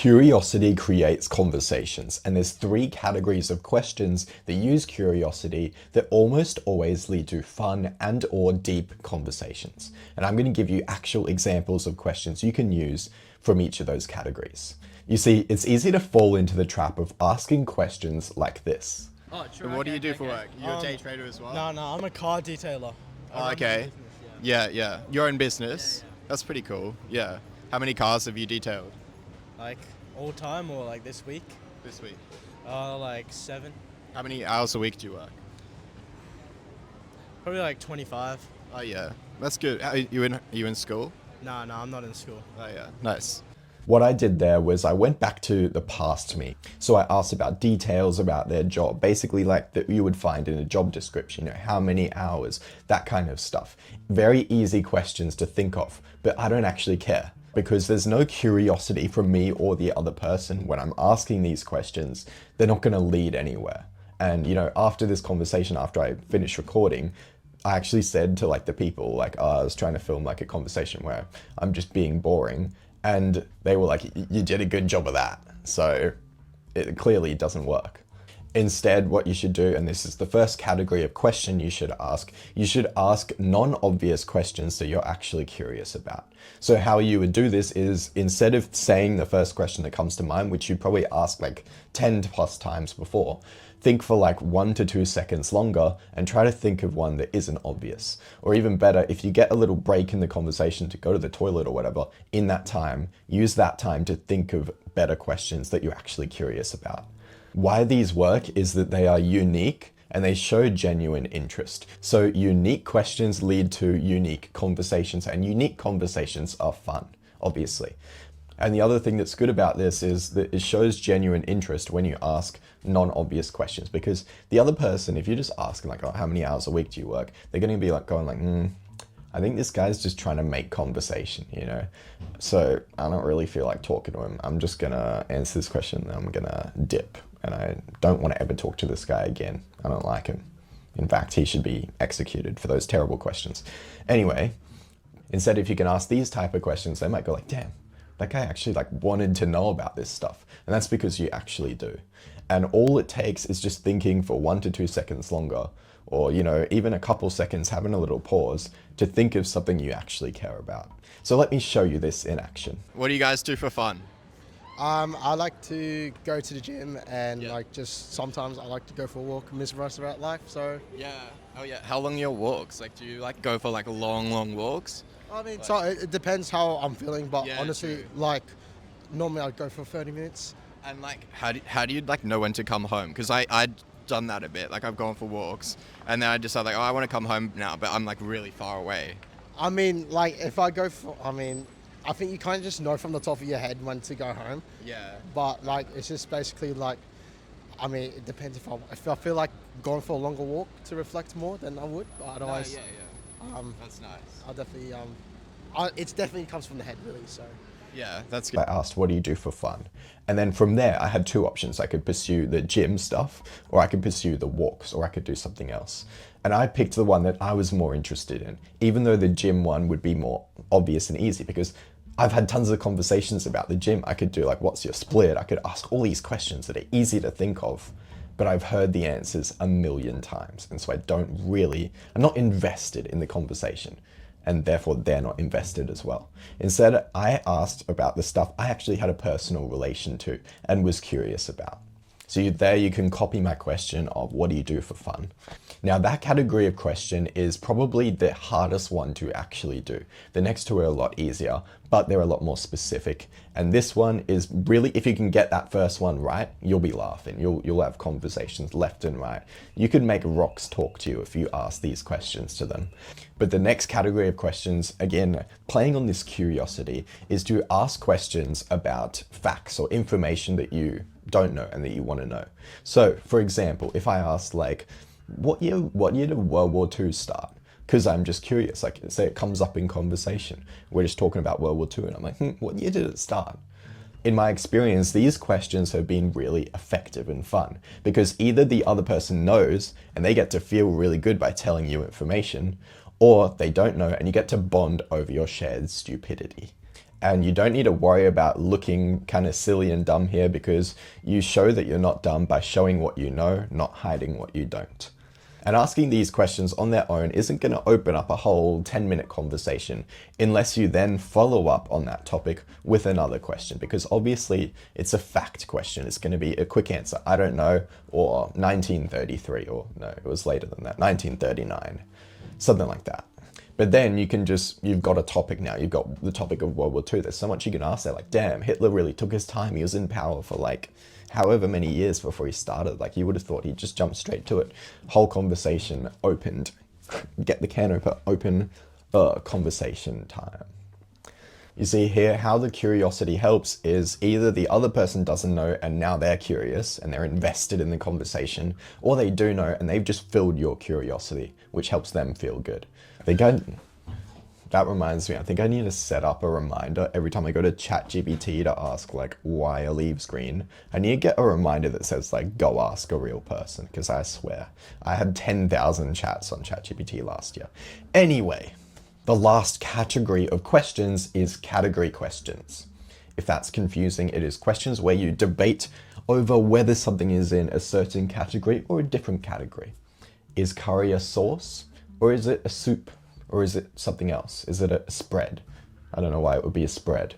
Curiosity creates conversations, and there's three categories of questions that use curiosity that almost always lead to fun and or deep conversations. And I'm going to give you actual examples of questions you can use from each of those categories. You see, it's easy to fall into the trap of asking questions like this. Oh, true. And what do you do for work? You're a day Um, trader as well? No, I'm a car detailer. I Oh, run my okay. business, yeah. Yeah. Your own business? That's pretty cool. Yeah. How many cars have you detailed Like all time or like this week? this week? Like 7. How many hours a week do you work? Probably like 25. Oh, yeah. That's good. Are you in school? No, I'm not in school. Oh, yeah. Nice. What I did there was I went back to the past me. So I asked about details about their job, basically like that you would find in a job description, how many hours, that kind of stuff. Very easy questions to think of, but I don't actually care because there's no curiosity from me or the other person when I'm asking these questions. They're not going to lead anywhere. And, after this conversation, after I finished recording, I actually said to the people, I was trying to film a conversation where I'm just being boring. And they were like, you did a good job of that. So it clearly doesn't work. Instead, what you should do, and this is the first category of question you should ask non-obvious questions that you're actually curious about. So how you would do this is instead of saying the first question that comes to mind, which you probably asked 10 plus times before, think for 1 to 2 seconds longer and try to think of one that isn't obvious. Or even better, if you get a little break in the conversation to go to the toilet or whatever, in that time, use that time to think of better questions that you're actually curious about. Why these work is that they are unique and they show genuine interest. So unique questions lead to unique conversations, and unique conversations are fun, obviously. And the other thing that's good about this is that it shows genuine interest when you ask non-obvious questions, because the other person, if you just ask them how many hours a week do you work, they're going to be I think this guy's just trying to make conversation, So I don't really feel like talking to him. I'm just going to answer this question and I'm going to dip. And I don't want to ever talk to this guy again. I don't like him. In fact, he should be executed for those terrible questions. Anyway, instead, if you can ask these type of questions, they might go damn, that guy actually wanted to know about this stuff. And that's because you actually do. And all it takes is just thinking for 1 to 2 seconds longer, or, even a couple seconds, having a little pause to think of something you actually care about. So let me show you this in action. What do you guys do for fun? I like to go to the gym and Yeah. just sometimes I like to go for a walk and miss the rest about life. So Yeah. Oh, yeah. How long are your walks? Do you go for long walks? I mean, so it depends how I'm feeling, but Yeah, honestly, true. normally I'd go for 30 minutes. And how do you know when to come home? Because I'd done that a bit. I've gone for walks and then I decide I want to come home now, but I'm really far away. I mean, if I go for, I think you kind of just know from the top of your head when to go home. Yeah. But it's just basically it depends if I feel like going for a longer walk to reflect more, then I would. But otherwise, That's nice. I'll definitely it definitely comes from the head really. So. Yeah, that's good. I asked, what do you do for fun? And then from there, I had two options. I could pursue the gym stuff, or I could pursue the walks, or I could do something else. And I picked the one that I was more interested in, even though the gym one would be more obvious and easy, because I've had tons of conversations about the gym. I could do what's your split? I could ask all these questions that are easy to think of, but I've heard the answers a million times. And so I'm not invested in the conversation. And therefore they're not invested as well. Instead, I asked about the stuff I actually had a personal relation to and was curious about. So you can copy my question of what do you do for fun? Now that category of question is probably the hardest one to actually do. The next two are a lot easier, but they're a lot more specific. And this one is really, if you can get that first one right, you'll be laughing. You'll have conversations left and right. You could make rocks talk to you if you ask these questions to them. But the next category of questions, again, playing on this curiosity, is to ask questions about facts or information that you don't know and that you want to know. So, for example, if I asked what year did World War II start? Because I'm just curious, say it comes up in conversation. We're just talking about World War II and I'm what year did it start? In my experience, these questions have been really effective and fun because either the other person knows and they get to feel really good by telling you information, or they don't know and you get to bond over your shared stupidity. And you don't need to worry about looking kind of silly and dumb here, because you show that you're not dumb by showing what you know, not hiding what you don't. And asking these questions on their own isn't going to open up a whole 10-minute conversation unless you then follow up on that topic with another question, because obviously it's a fact question. It's going to be a quick answer, I don't know, or 1933, or no, it was later than that, 1939, something like that. But then you can you've got a topic now. You've got the topic of World War II. There's so much you can ask there. Like, damn, Hitler really took his time. He was in power for like however many years before he started. Like, you would have thought he'd just jump straight to it. Whole conversation opened. Get the can open, conversation time. You see here how the curiosity helps is either the other person doesn't know and now they're curious and they're invested in the conversation, or they do know and they've just filled your curiosity, which helps them feel good. That reminds me, I think I need to set up a reminder every time I go to ChatGPT to ask like why a leaves green. I need to get a reminder that says like go ask a real person, because I swear I had 10,000 chats on ChatGPT last year. Anyway, the last category of questions is category questions. If that's confusing, it is questions where you debate over whether something is in a certain category or a different category. Is curry a sauce, or is it a soup? Or is it something else? Is it a spread? I don't know why it would be a spread.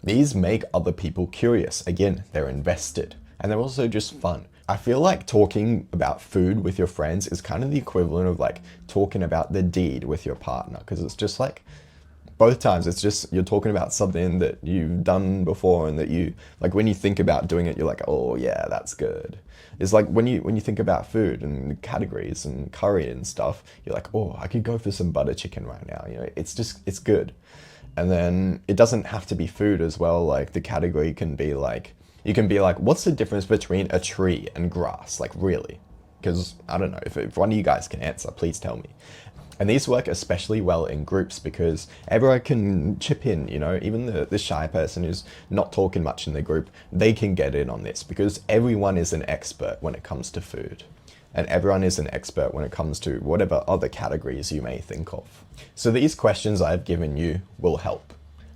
These make other people curious. Again, they're invested. And they're also just fun. I feel like talking about food with your friends is kind of the equivalent of like talking about the deed with your partner. Because it's just like, both times it's just, you're talking about something that you've done before and that you, like when you think about doing it, you're like, oh yeah, that's good. It's like when you think about food and categories and curry and stuff, you're like, oh, I could go for some butter chicken right now. You know, it's good. And then it doesn't have to be food as well. Like the category can be like, you can be like, what's the difference between a tree and grass? Like really? Because I don't know, if one of you guys can answer, please tell me. And these work especially well in groups because everyone can chip in, you know, even the shy person who's not talking much in the group, they can get in on this because everyone is an expert when it comes to food. And everyone is an expert when it comes to whatever other categories you may think of. So these questions I've given you will help,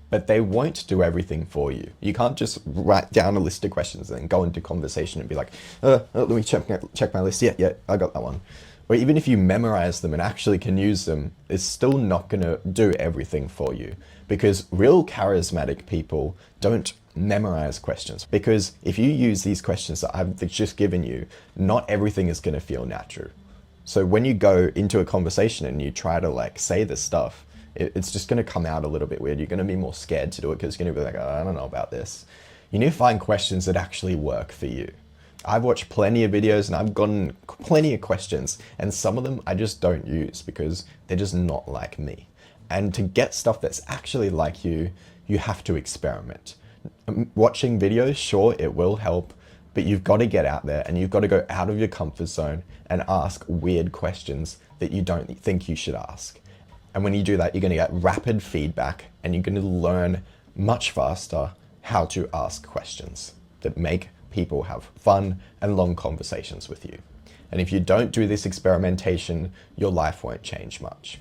but they won't do everything for you. You can't just write down a list of questions and then go into conversation and be like, let me check my list. Yeah, I got that one. Or even if you memorize them and actually can use them, it's still not going to do everything for you, because real charismatic people don't memorize questions. Because if you use these questions that I've just given you, not everything is going to feel natural. So when you go into a conversation and you try to like say this stuff, it's just going to come out a little bit weird. You're going to be more scared to do it because you're going to be like, oh, I don't know about this. You need to find questions that actually work for you. I've watched plenty of videos and I've gotten plenty of questions, and some of them I just don't use because they're just not like me. And to get stuff that's actually like you, you have to experiment. Watching videos, sure, it will help, but you've got to get out there and you've got to go out of your comfort zone and ask weird questions that you don't think you should ask. And when you do that, you're going to get rapid feedback and you're going to learn much faster how to ask questions that make people have fun and long conversations with you. And if you don't do this experimentation, your life won't change much.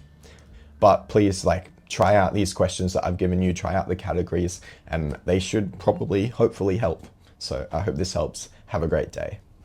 But please, try out these questions that I've given you, try out the categories, and they should hopefully help. So I hope this helps. Have a great day.